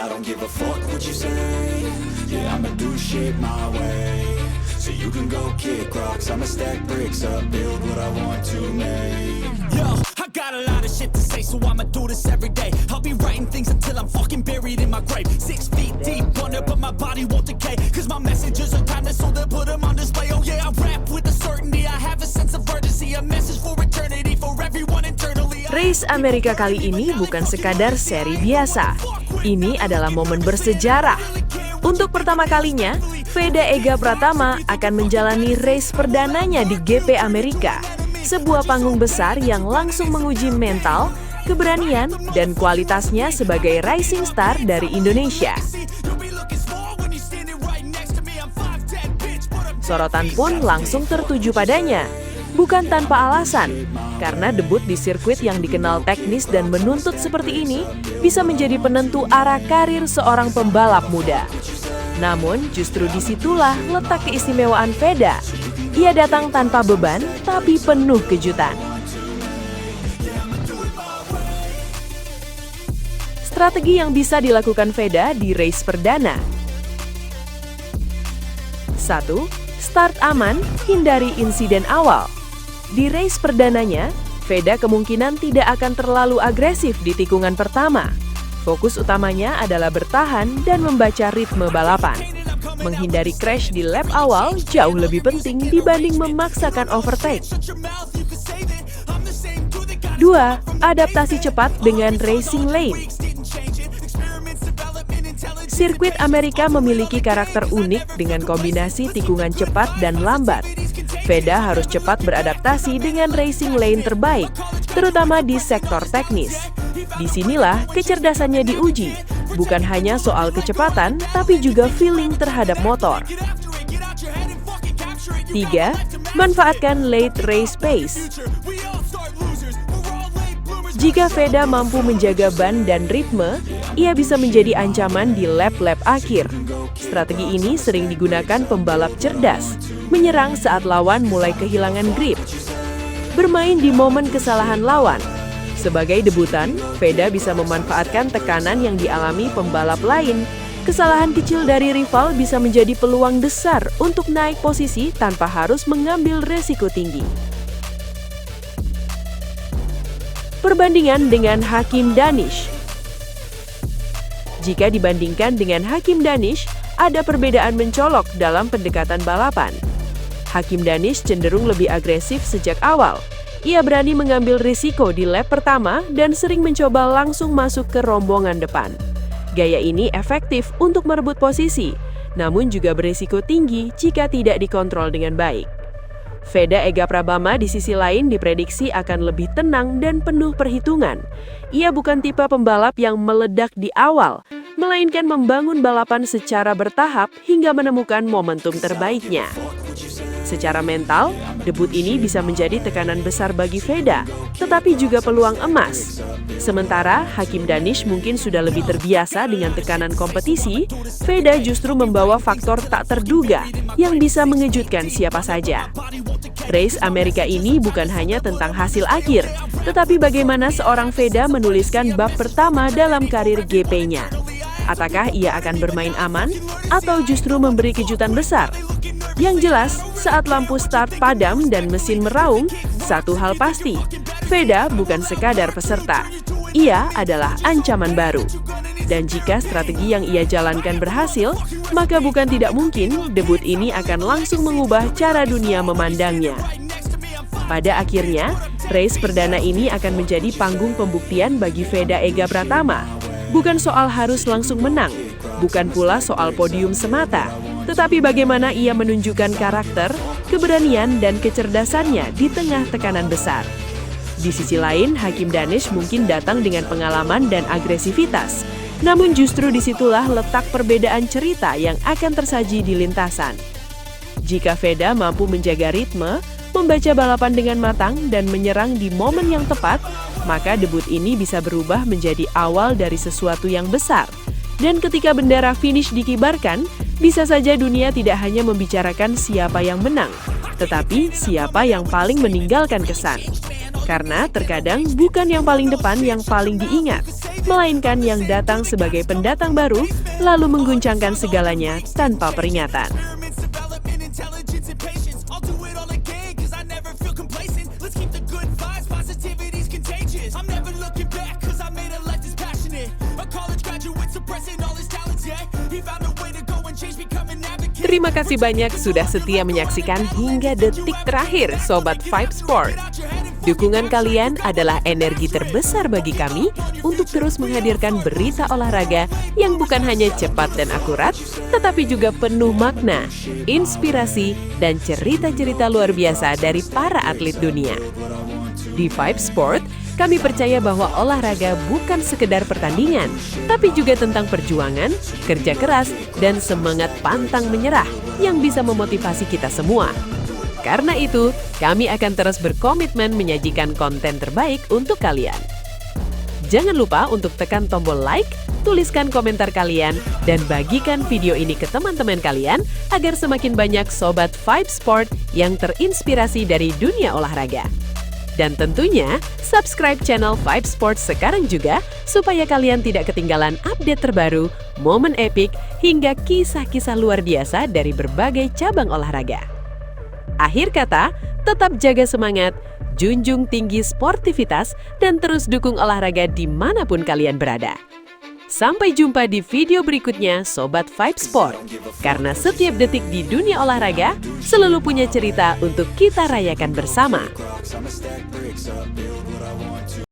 I don't give a fuck what you say. Yeah, I'ma do shit my way. So you can go kick rocks, I'ma stack bricks up, build what I want to make. Yo, I got a lot of shit to say, so I'ma do this every day. I'll be writing things until I'm fucking buried in my grave. 6 feet deep under, but my body won't decay. Cause my messages are timeless, so they'll put them on display. Oh yeah, I rap with a certainty, I have a sense of urgency. A message for eternity, for everyone internally. Race Amerika kali ini bukan sekadar seri biasa. Ini adalah momen bersejarah. Untuk pertama kalinya, Veda Ega Pratama akan menjalani race perdananya di GP Amerika. Sebuah panggung besar yang langsung menguji mental, keberanian, dan kualitasnya sebagai rising star dari Indonesia. Sorotan pun langsung tertuju padanya. Bukan tanpa alasan, karena debut di sirkuit yang dikenal teknis dan menuntut seperti ini bisa menjadi penentu arah karir seorang pembalap muda. Namun, justru disitulah letak keistimewaan Veda. Ia datang tanpa beban, tapi penuh kejutan. Strategi yang bisa dilakukan Veda di race perdana. 1. Start aman, hindari insiden awal. Di race perdananya, Veda kemungkinan tidak akan terlalu agresif di tikungan pertama. Fokus utamanya adalah bertahan dan membaca ritme balapan. Menghindari crash di lap awal jauh lebih penting dibanding memaksakan overtake. 2. Adaptasi cepat dengan racing lane. Sirkuit Amerika memiliki karakter unik dengan kombinasi tikungan cepat dan lambat. Veda harus cepat beradaptasi dengan racing lane terbaik, terutama di sektor teknis. Disinilah kecerdasannya diuji, bukan hanya soal kecepatan, tapi juga feeling terhadap motor. 3. Manfaatkan late race pace. Jika Veda mampu menjaga ban dan ritme, ia bisa menjadi ancaman di lap-lap akhir. Strategi ini sering digunakan pembalap cerdas, menyerang saat lawan mulai kehilangan grip. Bermain di momen kesalahan lawan. Sebagai debutan, Veda bisa memanfaatkan tekanan yang dialami pembalap lain. Kesalahan kecil dari rival bisa menjadi peluang besar untuk naik posisi tanpa harus mengambil resiko tinggi. Perbandingan dengan Hakim Danish. Jika dibandingkan dengan Hakim Danish, ada perbedaan mencolok dalam pendekatan balapan. Hakim Danish cenderung lebih agresif sejak awal. Ia berani mengambil risiko di lap pertama dan sering mencoba langsung masuk ke rombongan depan. Gaya ini efektif untuk merebut posisi, namun juga berisiko tinggi jika tidak dikontrol dengan baik. Veda Ega Pratama di sisi lain diprediksi akan lebih tenang dan penuh perhitungan. Ia bukan tipe pembalap yang meledak di awal, melainkan membangun balapan secara bertahap hingga menemukan momentum terbaiknya. Secara mental, debut ini bisa menjadi tekanan besar bagi Veda, tetapi juga peluang emas. Sementara Hakim Danish mungkin sudah lebih terbiasa dengan tekanan kompetisi, Veda justru membawa faktor tak terduga yang bisa mengejutkan siapa saja. Race Amerika ini bukan hanya tentang hasil akhir, tetapi bagaimana seorang Veda menuliskan bab pertama dalam karir GP-nya. Apakah ia akan bermain aman atau justru memberi kejutan besar? Yang jelas, saat lampu start padam dan mesin meraung, satu hal pasti, Veda bukan sekadar peserta. Ia adalah ancaman baru. Dan jika strategi yang ia jalankan berhasil, maka bukan tidak mungkin debut ini akan langsung mengubah cara dunia memandangnya. Pada akhirnya, race perdana ini akan menjadi panggung pembuktian bagi Veda Ega Pratama. Bukan soal harus langsung menang, bukan pula soal podium semata, tetapi bagaimana ia menunjukkan karakter, keberanian, dan kecerdasannya di tengah tekanan besar. Di sisi lain, Hakim Danish mungkin datang dengan pengalaman dan agresivitas, namun justru disitulah letak perbedaan cerita yang akan tersaji di lintasan. Jika Veda mampu menjaga ritme, membaca balapan dengan matang, dan menyerang di momen yang tepat, maka debut ini bisa berubah menjadi awal dari sesuatu yang besar. Dan ketika bendera finish dikibarkan, bisa saja dunia tidak hanya membicarakan siapa yang menang, tetapi siapa yang paling meninggalkan kesan. Karena terkadang bukan yang paling depan yang paling diingat, melainkan yang datang sebagai pendatang baru, lalu mengguncangkan segalanya tanpa peringatan. Experiments, development, intelligence, and patience. I'll do it all again, 'cause I never feel complacent. Let's keep the good vibes, positivity's contagious. I'm never looking back, 'cause I made a life that's passionate. A college graduate suppressing all his talents, yeah. He found a way to go and change, become an advocate. Terima kasih banyak sudah setia menyaksikan hingga detik terakhir Sobat Vibe Sport. Dukungan kalian adalah energi terbesar bagi kami untuk terus menghadirkan berita olahraga yang bukan hanya cepat dan akurat, tetapi juga penuh makna, inspirasi, dan cerita-cerita luar biasa dari para atlet dunia. Di Vibe Sport, kami percaya bahwa olahraga bukan sekedar pertandingan, tapi juga tentang perjuangan, kerja keras, dan semangat pantang menyerah yang bisa memotivasi kita semua. Karena itu, kami akan terus berkomitmen menyajikan konten terbaik untuk kalian. Jangan lupa untuk tekan tombol like, tuliskan komentar kalian, dan bagikan video ini ke teman-teman kalian agar semakin banyak Sobat Vibe Sport yang terinspirasi dari dunia olahraga. Dan tentunya, subscribe channel Vibe Sport sekarang juga supaya kalian tidak ketinggalan update terbaru, momen epik, hingga kisah-kisah luar biasa dari berbagai cabang olahraga. Akhir kata, tetap jaga semangat, junjung tinggi sportivitas, dan terus dukung olahraga dimanapun kalian berada. Sampai jumpa di video berikutnya Sobat Vibe Sport. Karena setiap detik di dunia olahraga selalu punya cerita untuk kita rayakan bersama. I'ma stack bricks up, build what I want to.